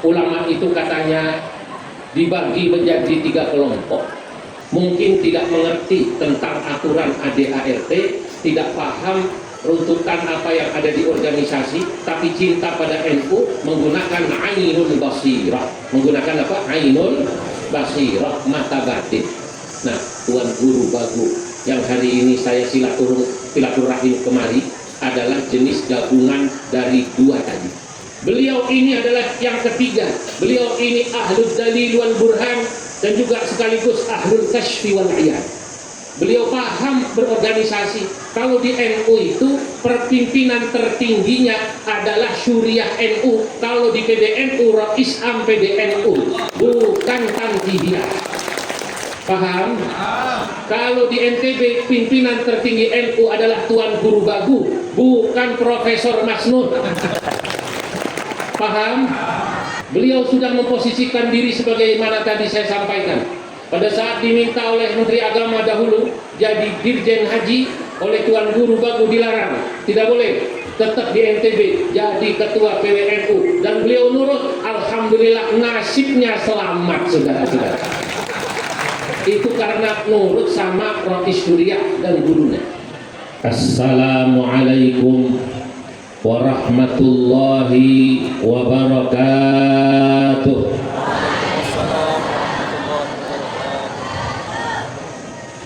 ulama itu katanya dibagi menjadi 3 kelompok. Mungkin tidak mengerti tentang aturan ADART, tidak paham runtutan apa yang ada di organisasi, tapi cinta pada NU menggunakan ainul basirah. Menggunakan apa? Ainul basirah, mata batin. Nah, Tuan Guru Bagu yang hari ini saya silaturahim kemari adalah jenis gabungan dari 2 tadi. Beliau ini adalah yang ketiga. Beliau ini ahlul dalil wal burhan dan juga sekaligus ahlul kashfi wal iyan. Beliau paham berorganisasi. Kalau di NU itu perpimpinan tertingginya adalah Syuriah NU. Kalau di PBNU Rais Am PBNU, bukan Tanzihiyah. Paham? Kalau di NTB pimpinan tertinggi NU adalah Tuan Guru Bagu, bukan Profesor Masnud. Paham? Beliau sudah memposisikan diri sebagaimana tadi saya sampaikan. Pada saat diminta oleh Menteri Agama dahulu jadi Dirjen Haji, oleh Tuan Guru Bagu dilarang, tidak boleh, tetap di NTB jadi Ketua PWNU, dan beliau nurut. Alhamdulillah nasibnya selamat, saudara-saudara. Itu karena nurut sama Rois Suriah dan gurunya. Assalamualaikum warahmatullahi wabarakatuh.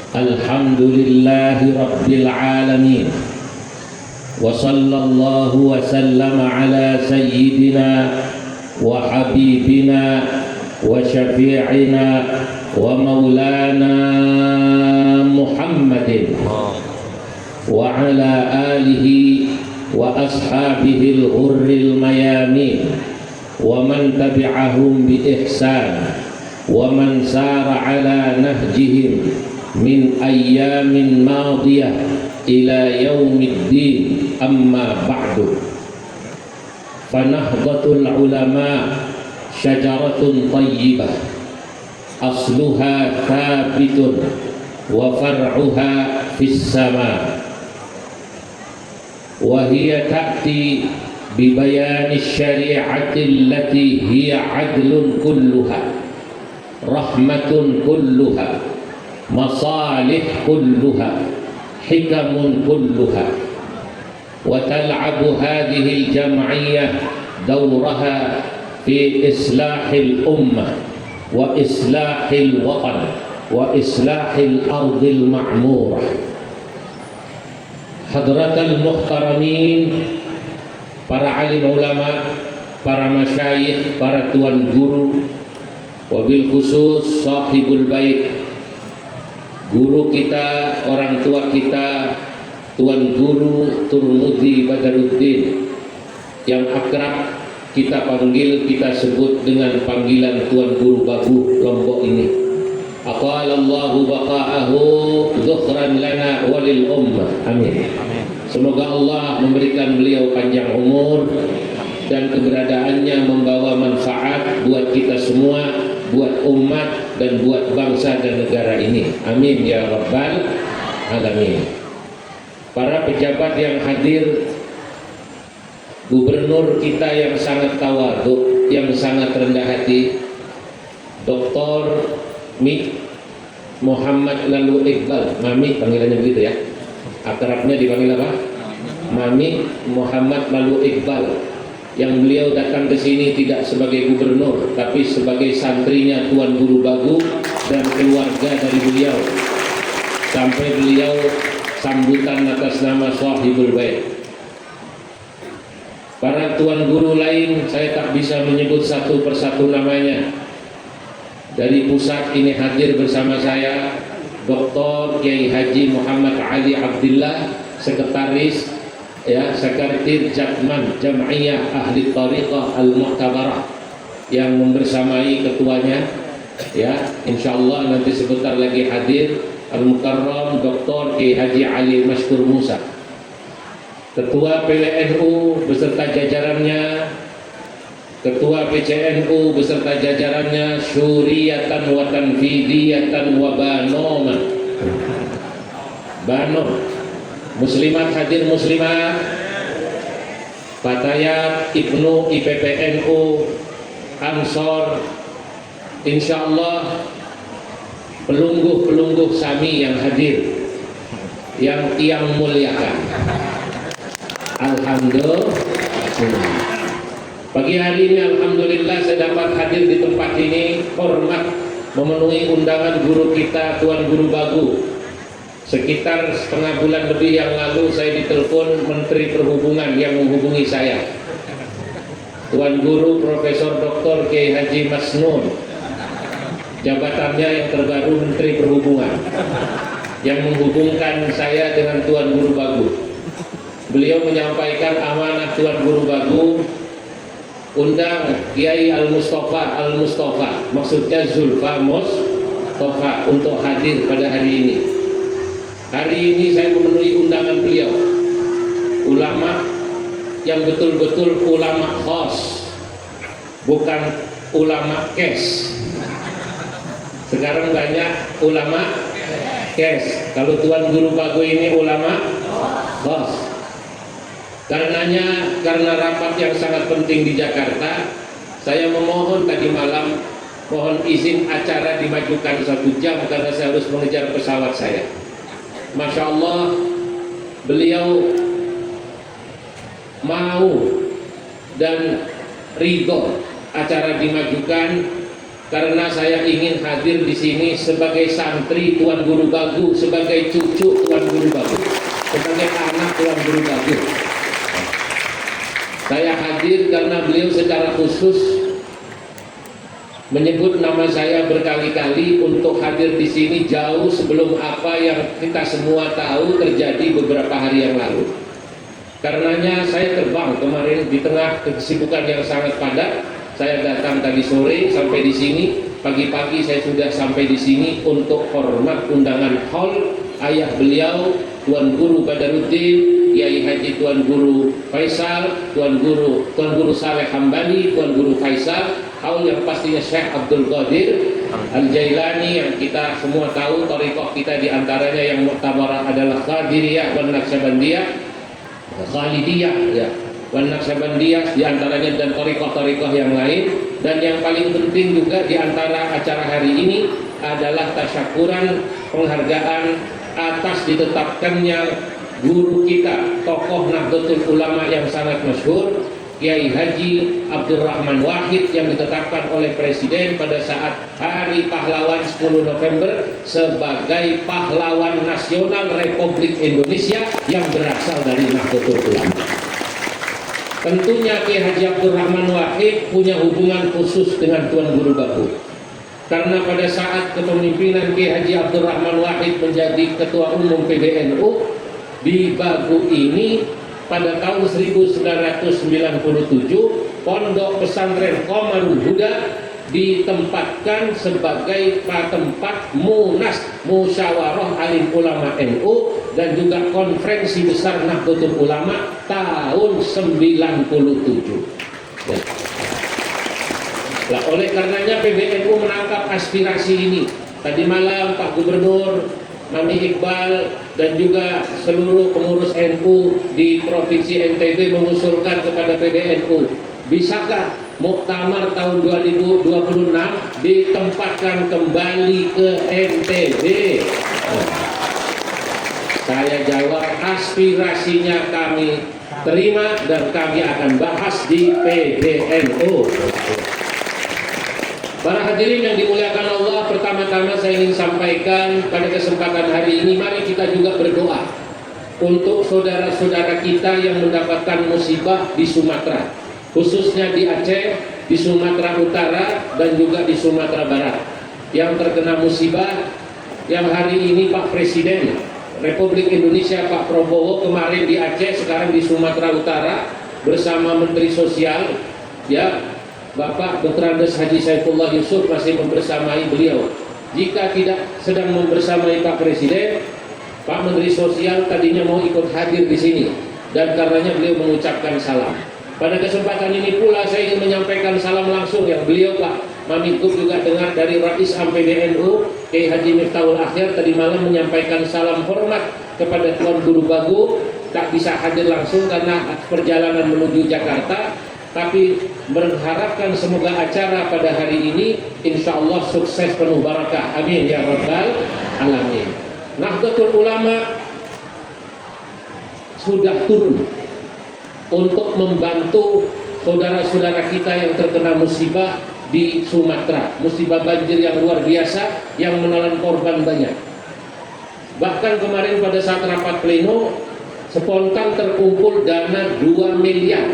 Alhamdulillahi rabbil alamin. Wa sallallahu wa sallama ala sayyidina wa habibina wa syafi'ina wa maulana Muhammadin wa ala alihi wa ashabihil ghurril mayamin wa man tabi'ahum bi ihsan wa man sara ala nahjihim min ayyamin madiyah ila yaumiddin, amma ba'du. Fanahdatul ulama syajaratun tayyibah asluha thabitun wa far'uha fis sama, wa hiya ta'ti bi bayani syari'ati allati hiya adlun kulluha, rahmatun kulluha, masalih kulluha, hikamun kulluha. Wa tal'abu hadhihi al-jam'iyyah dawraha fi islahil ummah wa islahil watan wa islahil ardil ma'murah. Hadratal muhtaramin, para alim ulama, para masyayikh, para tuan guru, wabil khusus sahibul bait, guru kita, orang tua kita, Tuan Guru Turmudi Badaruddin, yang akrab kita panggil, kita sebut dengan panggilan Tuan Guru Bagu Lombok ini. Aqalallahu baqa'ahu dhukhran lana walil ummah. Amin. Semoga Allah memberikan beliau panjang umur dan keberadaannya membawa manfaat buat kita semua, buat umat, dan buat bangsa dan negara ini. Amin ya rabbal alamin. Para pejabat yang hadir, gubernur kita yang sangat tawadhu, yang sangat rendah hati, Dr. Muhammad Lalu Iqbal, Mami panggilannya begitu ya, akrabnya dipanggil apa? Mami Muhammad Lalu Iqbal, yang beliau datang ke sini tidak sebagai gubernur, tapi sebagai santrinya Tuan Guru Bagu dan keluarga dari beliau, sampai beliau sambutan atas nama Sahibul Bait. Para tuan guru lain saya tak bisa menyebut satu persatu namanya. Dari pusat ini hadir bersama saya Dr. Kiai Haji Muhammad Ali Abdillah, sekretaris ya, sekretir Jakman Jam'iyah Ahli Tariqah Al-Mu'tabarah, yang membersamai ketuanya ya, insyaallah nanti sebentar lagi hadir Al-Mukarram Dr. Kiai Haji Ali Mashkur Musa, Ketua PWNU beserta jajarannya, Ketua PCNU beserta jajarannya, Syuriyatan wa Tanfidiyatan wa Banoma, Banom, muslimat hadir muslimat, Fatayat Ibnu IPPNU, Ansor, insya Allah pelungguh-pelungguh Sami yang hadir, yang tiang muliakan. Alhamdulillah. Pagi hari ini alhamdulillah saya dapat hadir di tempat ini, hormat memenuhi undangan guru kita Tuan Guru Bagu. Sekitar setengah bulan lebih yang lalu saya ditelepon Menteri Perhubungan yang menghubungi saya, Tuan Guru Profesor Dr. Kiai Haji Masnun, jabatannya yang terbaru Menteri Perhubungan, yang menghubungkan saya dengan Tuan Guru Bagu. Beliau menyampaikan amanah Tuan Guru Bagu, undang Kiai Al-Mustafa, maksudnya Zulfa Mustafa, untuk hadir pada hari ini. Hari ini saya memenuhi undangan beliau, ulama yang betul-betul ulama khos, bukan ulama kes. Sekarang banyak ulama kes. Kalau Tuan Guru Bagu ini ulama khos. Karena rapat yang sangat penting di Jakarta, saya memohon tadi malam, mohon izin acara dimajukan 1 jam karena saya harus mengejar pesawat saya. Masya Allah, beliau mau dan ridho acara dimajukan karena saya ingin hadir di sini sebagai santri Tuan Guru Bagu, sebagai cucu Tuan Guru Bagu, sebagai anak Tuan Guru Bagu. Saya hadir karena beliau secara khusus menyebut nama saya berkali-kali untuk hadir di sini jauh sebelum apa yang kita semua tahu terjadi beberapa hari yang lalu. Karenanya saya terbang kemarin di tengah kesibukan yang sangat padat. Saya datang tadi sore sampai di sini, pagi-pagi saya sudah sampai di sini untuk hormat undangan hall ayah beliau Tuan Guru Badaruddin, Kiai Haji Tuan Guru Faisal, Tuan Guru Saleh Hambali, Tuan Guru Faisal, haul yang pastinya Syekh Abdul Qadir Al-Jailani, yang kita semua tahu thariqah kita diantaranya yang muktabarah adalah Qadiriyah dan Naqsyabandiyah, Khalidiyah ya, dan Naqsyabandiyah diantaranya, dan thariqah-thariqah yang lain. Dan yang paling penting juga diantara acara hari ini adalah tasyakuran, penghargaan atas ditetapkannya guru kita, tokoh Nahdlatul Ulama yang sangat masyhur, Kiai Haji Abdurrahman Wahid, yang ditetapkan oleh Presiden pada saat Hari Pahlawan 10 November sebagai pahlawan nasional Republik Indonesia yang berasal dari Nahdlatul Ulama. Tentunya Kiai Haji Abdurrahman Wahid punya hubungan khusus dengan Tuan Guru Bagu, karena pada saat kepemimpinan Kiai Haji Abdurrahman Wahid menjadi Ketua Umum PBNU di Bagu ini pada tahun 1997, Pondok Pesantren Qomarul Huda ditempatkan sebagai tempat munas musyawarah alim ulama NU dan juga konferensi besar Nahdlatul Ulama tahun 97. Nah, oleh karenanya PBNU menangkap aspirasi ini. Tadi malam Pak Gubernur Mami Iqbal dan juga seluruh pengurus NU di Provinsi NTB mengusulkan kepada PBNU, bisakah muktamar tahun 2026 ditempatkan kembali ke NTB? Saya jawab, aspirasinya kami terima dan kami akan bahas di PBNU. Para hadirin yang dimuliakan Allah, pertama-tama saya ingin sampaikan pada kesempatan hari ini, mari kita juga berdoa untuk saudara-saudara kita yang mendapatkan musibah di Sumatera, khususnya di Aceh, di Sumatera Utara, dan juga di Sumatera Barat, yang terkena musibah. Yang hari ini Pak Presiden Republik Indonesia Pak Prabowo kemarin di Aceh, sekarang di Sumatera Utara bersama Menteri Sosial, ya, Bapak Dr. Andes Haji Saifullah Yusuf masih membersamai beliau. Jika tidak sedang membersamai Pak Presiden, Pak Menteri Sosial tadinya mau ikut hadir di sini, dan karenanya beliau mengucapkan salam. Pada kesempatan ini pula saya ingin menyampaikan salam langsung yang beliau Pak Mamikub juga dengar dari Rais Am PBNU Kiai Haji Miftahul Akhir tadi malam menyampaikan salam hormat kepada Tuan Guru Bagu, tak bisa hadir langsung karena perjalanan menuju Jakarta. tapi berharapkan semoga acara pada hari ini insya Allah sukses penuh barakah. Amin ya rabbal alamin. Nahdlatul Ulama sudah turun untuk membantu saudara-saudara kita yang terkena musibah di Sumatera, musibah banjir yang luar biasa yang menelan korban banyak. Bahkan kemarin pada saat rapat pleno spontan terkumpul dana 2 miliar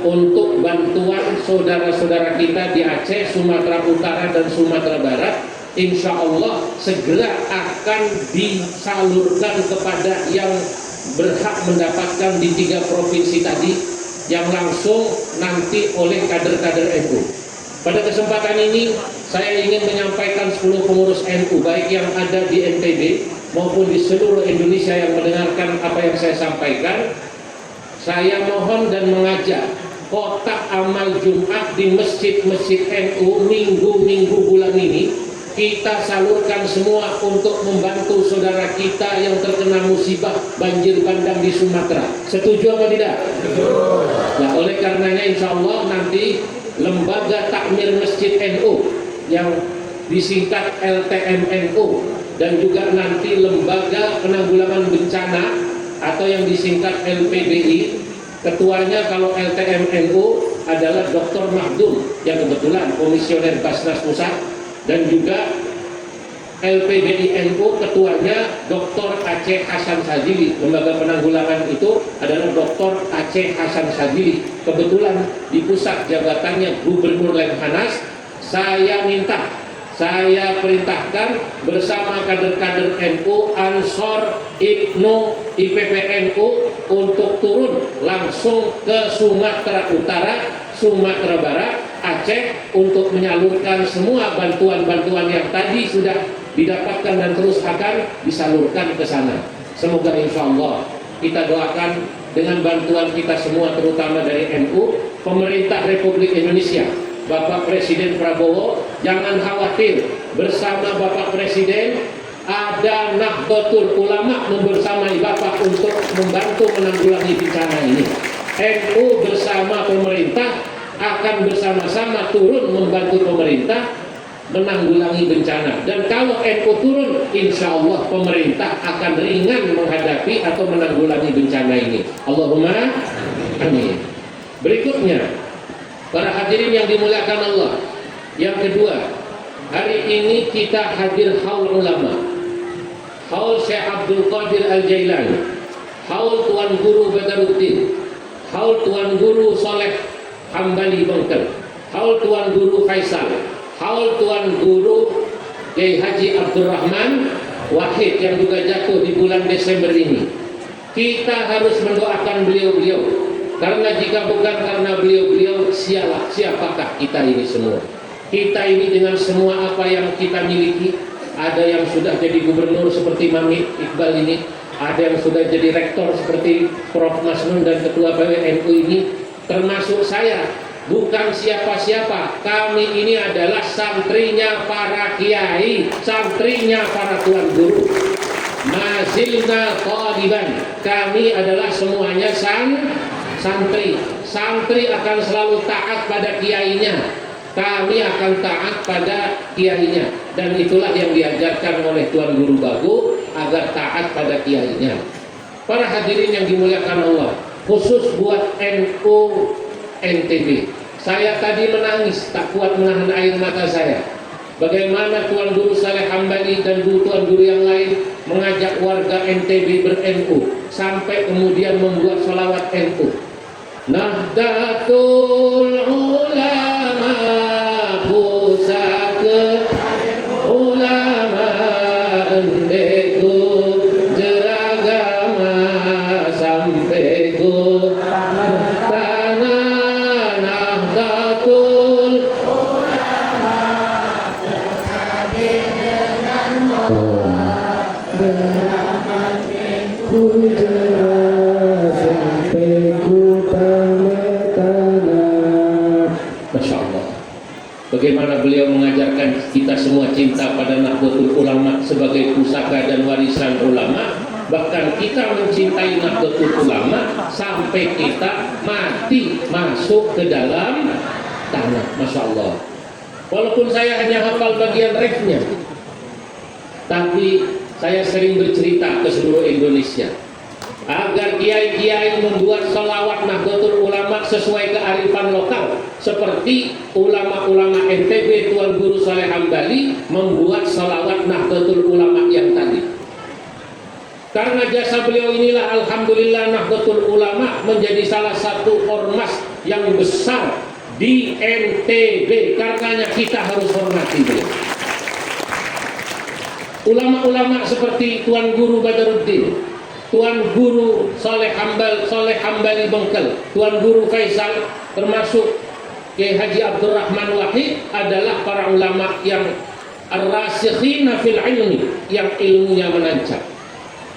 untuk bantuan saudara-saudara kita di Aceh, Sumatera Utara dan Sumatera Barat. Insya Allah segera akan disalurkan kepada yang berhak mendapatkan di 3 provinsi tadi, yang langsung nanti oleh kader-kader NU. Pada kesempatan ini saya ingin menyampaikan 10 pengurus NU baik yang ada di NTB maupun di seluruh Indonesia yang mendengarkan apa yang saya sampaikan. Saya mohon dan mengajak kotak amal Jumat di masjid-masjid NU minggu-minggu bulan ini kita salurkan semua untuk membantu saudara kita yang terkena musibah banjir bandang di Sumatera. Setuju apa tidak? Setuju. Nah, oleh karenanya insya Allah nanti Lembaga Takmir Masjid NU yang disingkat LTMNU dan juga nanti Lembaga Penanggulangan Bencana atau yang disingkat LPBI, ketuanya kalau LTMNU adalah Dr. Mahdum yang kebetulan Komisioner Basnas Pusat, dan juga LPBI NU ketuanya Dr. Aceh Hasan Sadzili. Lembaga penanggulangan itu adalah Dr. Aceh Hasan Sadzili. Kebetulan di pusat jabatannya Gubernur Lemhanas. Saya perintahkan bersama kader-kader NU, Ansor, IPNU, IPPNU untuk turun langsung ke Sumatera Utara, Sumatera Barat, Aceh untuk menyalurkan semua bantuan-bantuan yang tadi sudah didapatkan dan terus akan disalurkan ke sana. Semoga insya Allah kita doakan dengan bantuan kita semua terutama dari NU, pemerintah Republik Indonesia, Bapak Presiden Prabowo, jangan khawatir, bersama Bapak Presiden ada Nahdlatul Ulama membersamai Bapak untuk membantu menanggulangi bencana ini. NU bersama pemerintah akan bersama-sama turun membantu pemerintah menanggulangi bencana. Dan kalau NU turun, insya Allah pemerintah akan ringan menghadapi atau menanggulangi bencana ini. Allahumma amin. Berikutnya, para hadirin yang dimuliakan Allah, yang kedua, hari ini kita hadir haul ulama, haul Syekh Abdul Qadir Al-Jailani, haul Tuan Guru Badaruddin, haul Tuan Guru Soleh Hambali Bengkel, haul Tuan Guru Faisal, haul Tuan Guru Kiai Haji Abdurrahman Wahid yang juga jatuh di bulan Desember ini. Kita harus mendoakan beliau-beliau, karena jika bukan karena beliau-beliau, siapakah kita ini semua? Kita ini dengan semua apa yang kita miliki, ada yang sudah jadi gubernur seperti Mami Iqbal ini, ada yang sudah jadi rektor seperti Prof. Masnun dan ketua PWNU ini, termasuk saya, bukan siapa-siapa. Kami ini adalah santrinya para kiai, santrinya para tuan guru. Mazilna qadiban, kami adalah semuanya santri. Santri akan selalu taat pada kiainya, kami akan taat pada kiainya, dan itulah yang diajarkan oleh Tuan Guru Bagu agar taat pada kiainya. Para hadirin yang dimuliakan Allah, khusus buat NU NTB, saya tadi menangis, tak kuat menahan air mata saya. Bagaimana Tuan Guru Saleh Hambali dan Tuan Guru yang lain mengajak warga NTB ber-NU, sampai kemudian membuat sholawat NU. Nahdlatul Ulama, pusaka ulama, NU jeragama sampai ke tanah. Nahdlatul Ulama hadir dengan beramal ku jerah sampai ku tanah. Masya Allah, bagaimana beliau mengajarkan kita semua cinta pada Nahdlatul Ulama sebagai pusaka dan warisan ulama. Bahkan kita mencintai Nahdlatul Ulama sampai kita mati masuk ke dalam tanah. Masya Allah. Walaupun saya hanya hafal bagian refnya, tapi saya sering bercerita ke seluruh Indonesia agar kiai-kiai membuat sholawat Nahdlatul Ulama sesuai kearifan lokal, seperti ulama-ulama NTB Tuan Guru Saleh Hambali membuat sholawat Nahdlatul Ulama yang tadi. Karena jasa beliau inilah alhamdulillah Nahdlatul Ulama menjadi salah satu ormas yang besar di NTB. Karenanya kita harus hormati beliau. Ulama-ulama seperti Tuan Guru Badaruddin, Tuan Guru Saleh Hambali Bengkel, Tuan Guru Faisal, termasuk Kiai Haji Abdurrahman Wahid adalah para ulama yang ar-rasikhina fil ilmi, yang ilmunya menancap.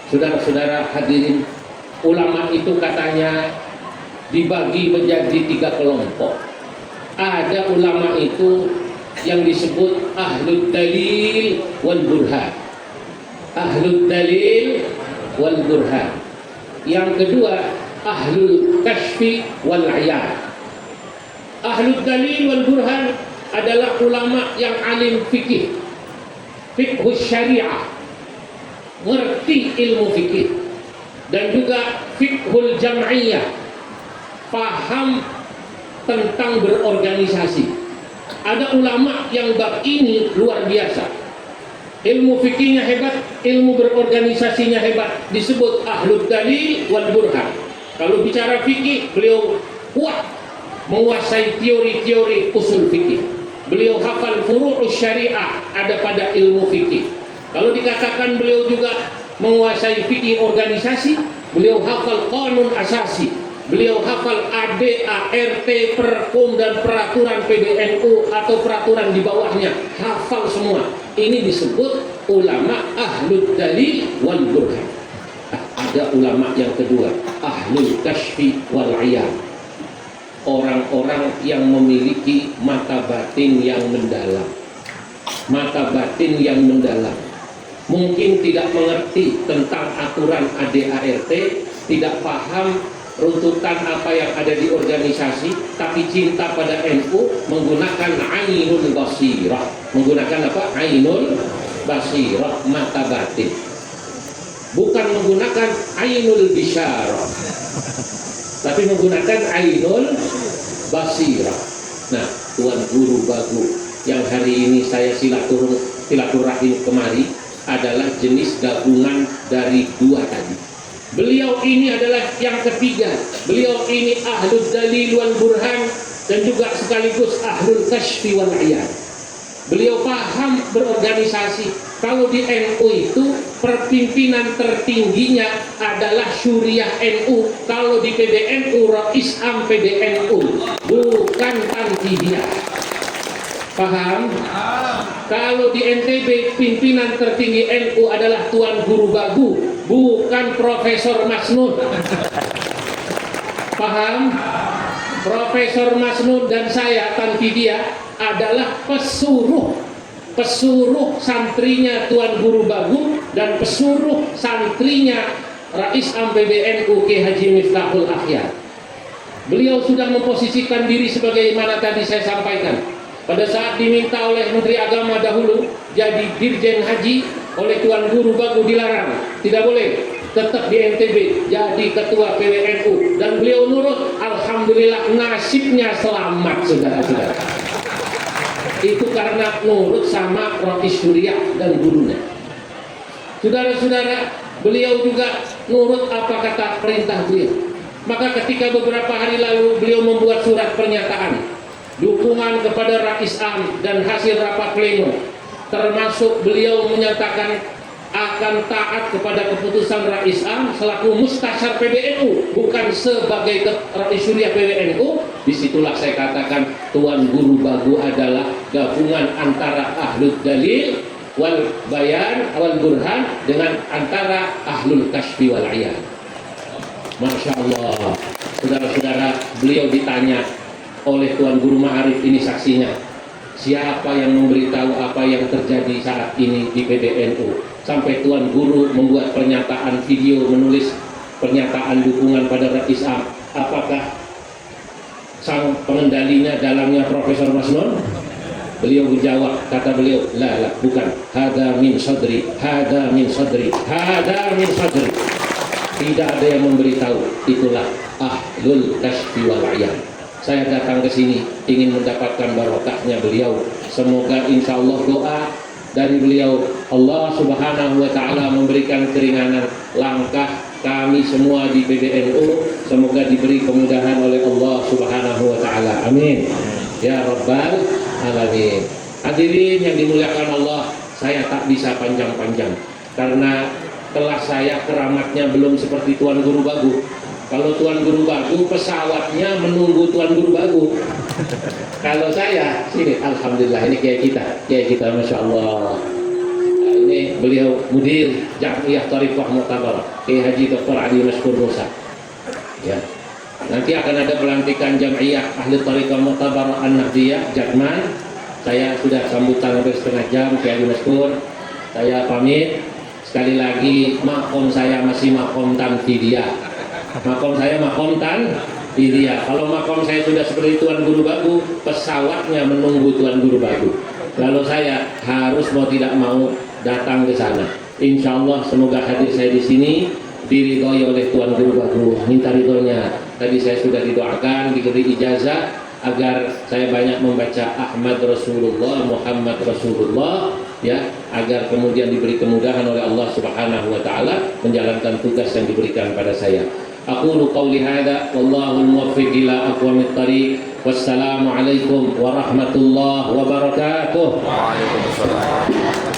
Saudara-saudara hadirin, ulama itu katanya dibagi menjadi 3 kelompok. Ada ulama itu yang disebut ahlul dalil wal burhan. Ahlul dalil wal burhan. Yang kedua ahlul kashfi wal ayan. Ahlul dalil wal burhan adalah ulama yang alim fikih, fiqhus syariah, ngerti ilmu fikih, dan juga fiqhul jam'iyah, paham tentang berorganisasi. Ada ulama yang bab ini luar biasa, ilmu fikihnya hebat, ilmu berorganisasinya hebat, disebut ahlul dalil wal burhan. Kalau bicara fikih, beliau kuat menguasai teori-teori usul fikih. Beliau hafal furu'us syariah ada pada ilmu fikih. Kalau dikatakan beliau juga menguasai fikih organisasi, beliau hafal qanun asasi, beliau hafal ADART, perkum dan peraturan PBNU atau peraturan di bawahnya, hafal semua. Ini disebut ulama ahlul dalil wal burhan. Ada ulama yang kedua, ahlul kashfi wal ayan. Orang-orang yang memiliki mata batin yang mendalam. Mata batin yang mendalam. Mungkin tidak mengerti tentang aturan ADART, tidak paham runtutan apa yang ada di organisasi, tapi cinta pada NU, menggunakan ainul basirah. Menggunakan apa? Ainul basirah, mata batin. Bukan menggunakan ainul bisyarah, tapi menggunakan ainul basirah. Nah, Tuan Guru Bagu yang hari ini saya silaturahim kemari adalah jenis gabungan dari 2 tadi. Beliau ini adalah yang ketiga. Beliau ini ahlul dalil wal burhan dan juga sekaligus ahlul kashfi wal ayan. Beliau paham berorganisasi. Kalau di NU itu perpimpinan tertingginya adalah Syuriah NU. Kalau di PBNU Rais Am PBNU, bukan Tanfidiyah. Paham? Kalau di NTB pimpinan tertinggi NU adalah Tuan Guru Bagu, bukan Profesor Masnud. Paham? Profesor Masnud dan saya Tanfidiyah adalah pesuruh santrinya Tuan Guru Bagu dan pesuruh santrinya Rais Am PBNU Kiai Haji Miftahul Akhyar. Beliau sudah memposisikan diri sebagaimana tadi saya sampaikan. Pada saat diminta oleh Menteri Agama dahulu jadi Dirjen Haji, oleh Tuan Guru Bagu dilarang, tidak boleh, tetap di NTB jadi ketua PBNU, dan beliau nurut. Alhamdulillah nasibnya selamat, saudara-saudara. Itu karena nurut sama Rois Suriah dan gurunya. Saudara-saudara, beliau juga nurut apa kata perintah beliau. Maka ketika beberapa hari lalu beliau membuat surat pernyataan dukungan kepada Rais Am dan hasil rapat pleno, termasuk beliau menyatakan akan taat kepada keputusan Rais Am selaku mustasyar PBNU, bukan sebagai Rais Syuriah PBNU. Disitulah saya katakan Tuan Guru Bagu adalah gabungan antara ahlul dalil wal bayan wal burhan dengan antara ahlul kashfi wal ayan. Masya Allah, saudara-saudara, beliau ditanya oleh Tuan Guru Ma'arif, ini saksinya, siapa yang memberitahu apa yang terjadi saat ini di PBNU, sampai Tuan Guru membuat pernyataan video, menulis pernyataan dukungan pada Rais A. Apakah sang pengendalinya dalangnya Profesor Masnun? Beliau menjawab, kata beliau, la bukan, hada min sadri, hada min sadri, hada min sadri. Tidak ada yang memberitahu, itulah ahlul kasfi wal ayan. Saya datang ke sini ingin mendapatkan barokahnya beliau. Semoga insya Allah doa dari beliau, Allah Subhanahu wa Ta'ala memberikan keringanan langkah kami semua di PBNU. Semoga diberi kemudahan oleh Allah Subhanahu wa Ta'ala. Amin ya Rabbal Alamin. Hadirin yang dimuliakan Allah, saya tak bisa panjang-panjang karena kelas saya keramatnya belum seperti Tuan Guru Bagu. Kalau Tuan Guru Bagu pesawatnya menunggu Tuan Guru Bagu. Kalau saya sini, alhamdulillah, ini kiai kita, masya Allah. Nah, ini beliau mudir Jam'iyah Thariqah Mu'tabarah, Kiai Haji Dr. Ali Maskur Musa. Ya. Nanti akan ada pelantikan Jam'iyah Ahli Thariqah Mu'tabarah An-Nahdiyah Jakman. Saya sudah sambutan hampir setengah jam, Kiai Haji Maskur. Saya pamit. Sekali lagi, makom saya masih makom tanfidiyah. Makom saya makom tanfidiyah. Kalau makom saya sudah seperti Tuan Guru Bagu, pesawatnya menunggu Tuan Guru Bagu. Lalu saya harus mau tidak mau datang ke sana. Insya Allah semoga hadir saya di sini diridhoi oleh Tuan Guru Bagu. Minta ridhonya. Tadi saya sudah didoakan, diberi ijazah agar saya banyak membaca Ahmad Rasulullah, Muhammad Rasulullah, ya, agar kemudian diberi kemudahan oleh Allah Subhanahu wa Ta'ala menjalankan tugas yang diberikan pada saya. Aqulu qawli hadza wallahu al-muwaffiq ila aqwamit thariq. Wassalamu alaikum warahmatullahi wabarakatuh. Waalaikumsalam.